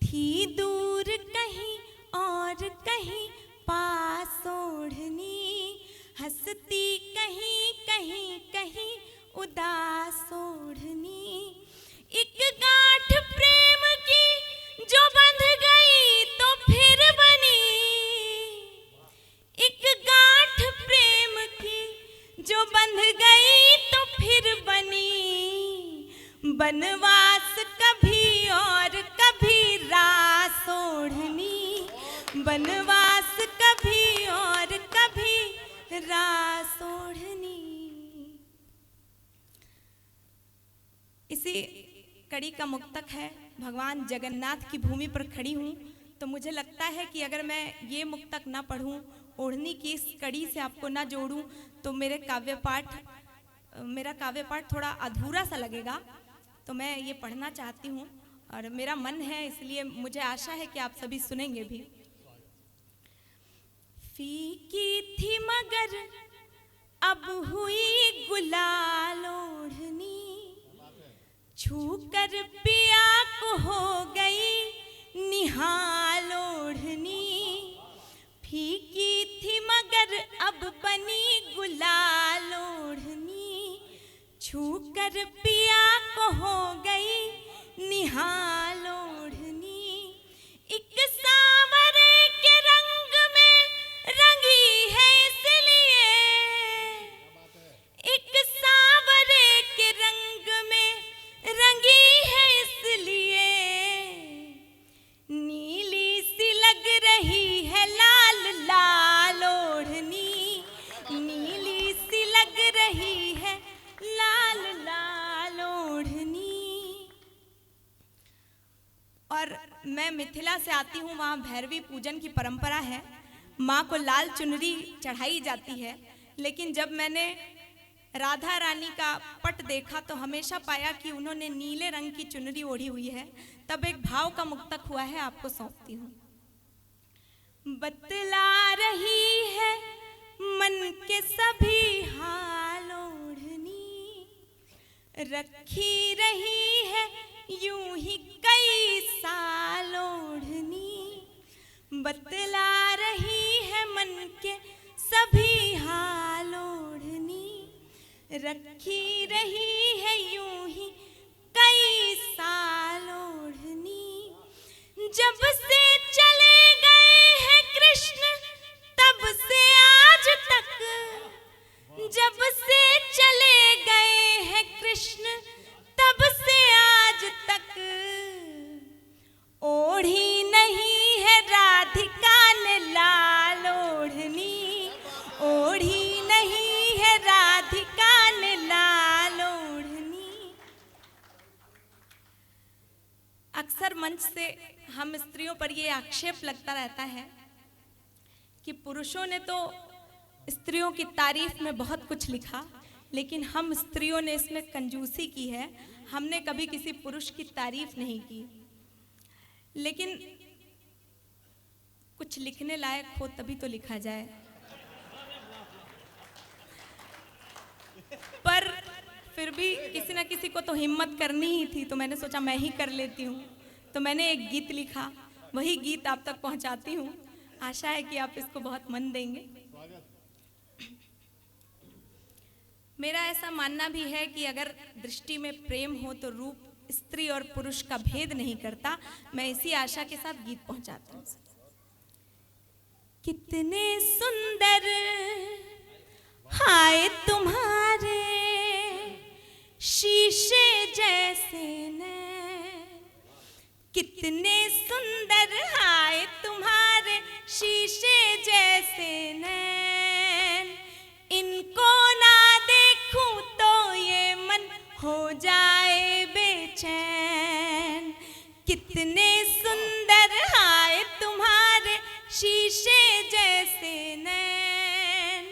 थी दूर कहीं और कहीं पास ओढ़नी, हंसती कहीं कहीं कहीं उदास ओढ़नी। एक गांठ प्रेम की जो बंध गई तो फिर बनी, एक गांठ प्रेम की जो बंध गई तो फिर बनी। बनवास कभी और कभी रास ओढ़नी, बनवास कभी और कभी रास ओढ़नी। इसी कड़ी का मुक्तक है। भगवान जगन्नाथ की भूमि पर खड़ी हूँ तो मुझे लगता है कि अगर मैं ये मुक्तक ना पढ़ूँ, ओढ़नी की इस कड़ी से आपको ना जोड़ूं, तो मेरा काव्य पाठ थोड़ा अधूरा सा लगेगा। तो मैं ये पढ़ना चाहती हूँ और मेरा मन है, इसलिए मुझे आशा है कि आप सभी सुनेंगे भी। फीकी थी मगर अब हुई गुलाल ओढ़नी, छूकर पिया को हो गई निहाल ओढ़नी। फीकी थी मगर अब बनी गुलाल ओढ़नी, छूकर पिया को हो गई निहाल ओढ़नी। एक सांवरे के रंग में रंगी है इसलिए, एक सांवरे के रंग में रंगी है इसलिए। नीली सी लग रही है लाल लाल ओढ़नी, नीली सी लग रही है लाल लाल ओढ़नी। और मैं मिथिला से आती हूँ, वहाँ भैरवी पूजन की परंपरा है, माँ को लाल चुनरी चढ़ाई जाती है। लेकिन जब मैंने राधा रानी का पट देखा तो हमेशा पाया कि उन्होंने नीले रंग की चुनरी ओढ़ी हुई है। तब एक भाव का मुक्तक हुआ है, आपको सौंपती हूँ। बतला रही है मन के सभी हाल ओढ़नी, रखी रही है यूं ही कई साल ओढ़नी। बतला रही है मन के सभी हाल ओढ़नी, रखी रही है यूं ही कई साल ओढ़नी। जब से चले गए हैं कृष्ण तब से आज तक, जब से चले गए हैं कृष्ण तब से आज तक, ओढ़ी नहीं है राधिका ने लाल ओढ़नी, ओढ़ी नहीं है राधिका ने लाल ओढ़नी। अक्सर मंच से हम स्त्रियों पर ये आक्षेप लगता रहता है कि पुरुषों ने तो स्त्रियों की तारीफ में बहुत कुछ लिखा, लेकिन हम स्त्रियों ने इसमें कंजूसी की है। हमने कभी किसी पुरुष की तारीफ नहीं की। लेकिन कुछ लिखने लायक हो तभी तो लिखा जाए। पर फिर भी किसी ना किसी को तो हिम्मत करनी ही थी, तो मैंने सोचा मैं ही कर लेती हूँ। तो मैंने एक गीत लिखा, वही गीत आप तक पहुँचाती हूँ। आशा है कि आप इसको बहुत मन देंगे। मेरा ऐसा मानना भी है कि अगर दृष्टि में प्रेम हो तो रूप स्त्री और पुरुष का भेद नहीं करता। मैं इसी आशा के साथ गीत पहुंचाती हूँ। कितने सुंदर हाय तुम्हारे शीशे जैसे नैन, कितने सुंदर हाय तुम्हारे शीशे जैसे नैन। इनको ना देखूं तो ये मन हो जाए बेचैन। कितने सुंदर हाय तुम्हारे शीशे जैसे नैन,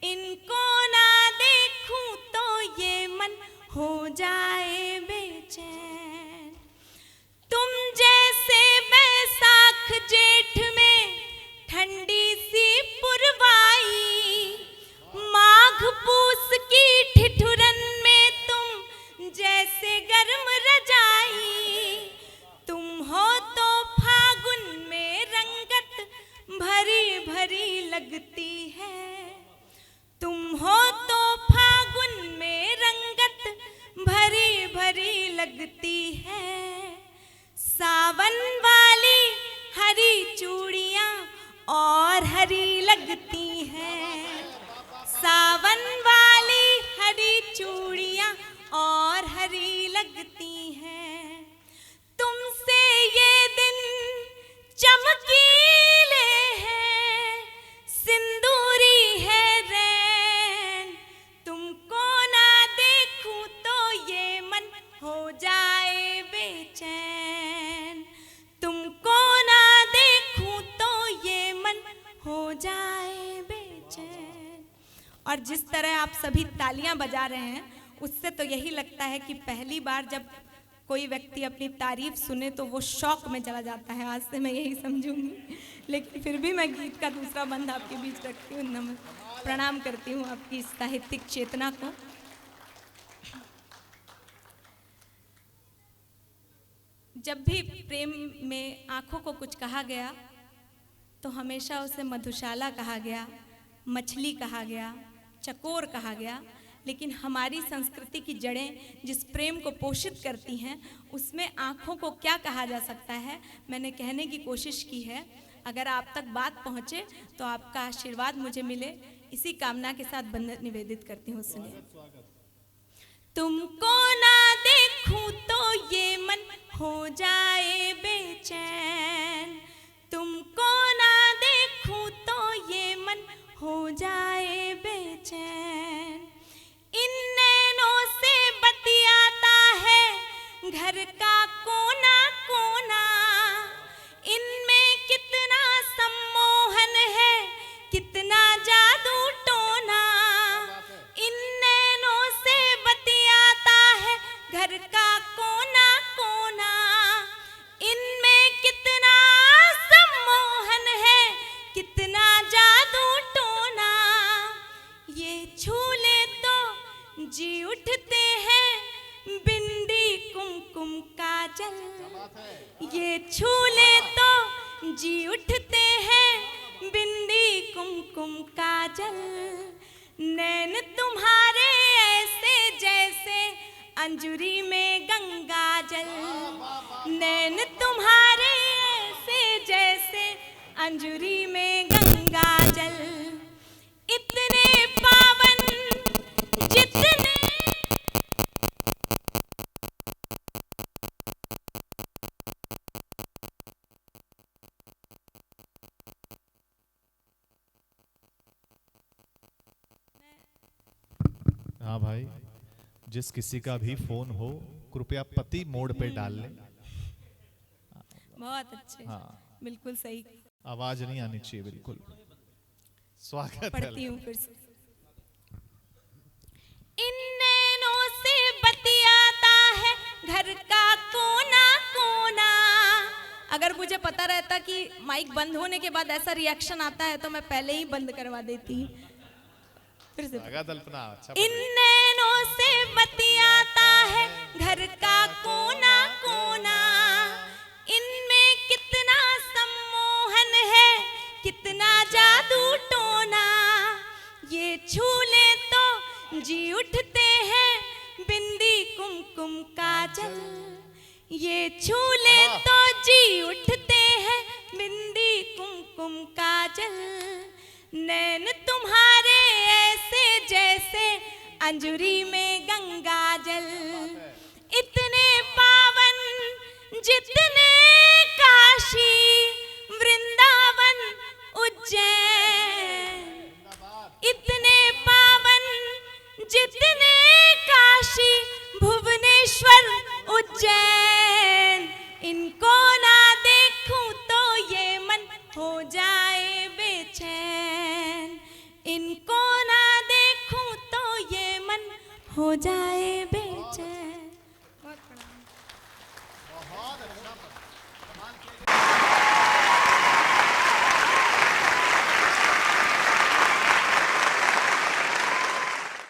इनको ना देखूं तो ये मन हो जाए बेचैन। तुम जैसे बैसाख जेठ में ठंडी सी पुरवा भरी लगती है। तुम हो तो फागुन में रंगत भरी भरी लगती है। सावन वाली हरी चूड़ियां और हरी लगती हैं। सावन वाली हरी चूड़ियां और हरी लगती हैं। तुमसे ये दिन चमकीले हैं, सिंदूरी है रैन। तुमको ना देखूं तो ये मन हो जाए बेचैन। तुमको ना देखूं तो ये मन हो जाए बेचैन। और जिस तरह आप सभी तालियां बजा रहे हैं, उससे तो यही लगता है कि पहली बार जब कोई व्यक्ति अपनी तारीफ सुने तो वो शौक में चला जाता है। आज से मैं यही समझूंगी। लेकिन फिर भी मैं गीत का दूसरा बंद आपके बीच रखती हूँ। प्रणाम करती हूँ आपकी साहित्यिक चेतना को। जब भी प्रेम में आंखों को कुछ कहा गया तो हमेशा उसे मधुशाला कहा गया, मछली कहा गया, चकोर कहा गया। लेकिन हमारी संस्कृति की जड़ें जिस प्रेम को पोषित करती हैं, उसमें आँखों को क्या कहा जा सकता है, मैंने कहने की कोशिश की है। अगर आप तक बात पहुँचे तो आपका आशीर्वाद मुझे मिले, इसी कामना के साथ बंदर निवेदित करती हूँ। सुनिए। तुमको ना देखूं तो ये मन हो जाए बेचैन। तुमको ना देखूं तो ये मन हो जाए बेचैन। इन नैनों से बतियाता है घर का कोना कोना। इनमें कितना सम्मोहन है, कितना जादू टोना। इन नैनों से बतियाता है घर का कोना कोना। इनमें कितना सम्मोहन है, कितना जादू टोना। ये झूले तो जी उठते हैं बिंदी कुमकुम काजल। ये झूले तो जी उठते हैं बिंदी कुमकुम काजल। नैन तुम्हारे ऐसे जैसे अंजुरी में गंगा जल। नैन तुम्हारे ऐसे जैसे अंजुरी में गंगा जल। इतने पावन जितने हाँ भाई, जिस किसी का भी फोन हो कृपया पति मोड पे डाल ले। बहुत अच्छे। हाँ, बिल्कुल सही। आवाज नहीं आनी चाहिए बिल्कुल। स्वागत पढ़ती है। हूँ फिर से। इन नैनों से बतियाता है घर का कोना कोना। अगर मुझे पता रहता कि माइक बंद होने के बाद ऐसा रिएक्शन आता है तो मैं पहले ही बंद करवा देती। फिर से। अच्छा। इन नैनों से बतियाता है घर का कोना कोना। इनमें कितना सम्मोहन है, कितना जादू टोना। ये झूले तो जी उठते हैं बिंदी कुमकुम काजल। ये झूले तो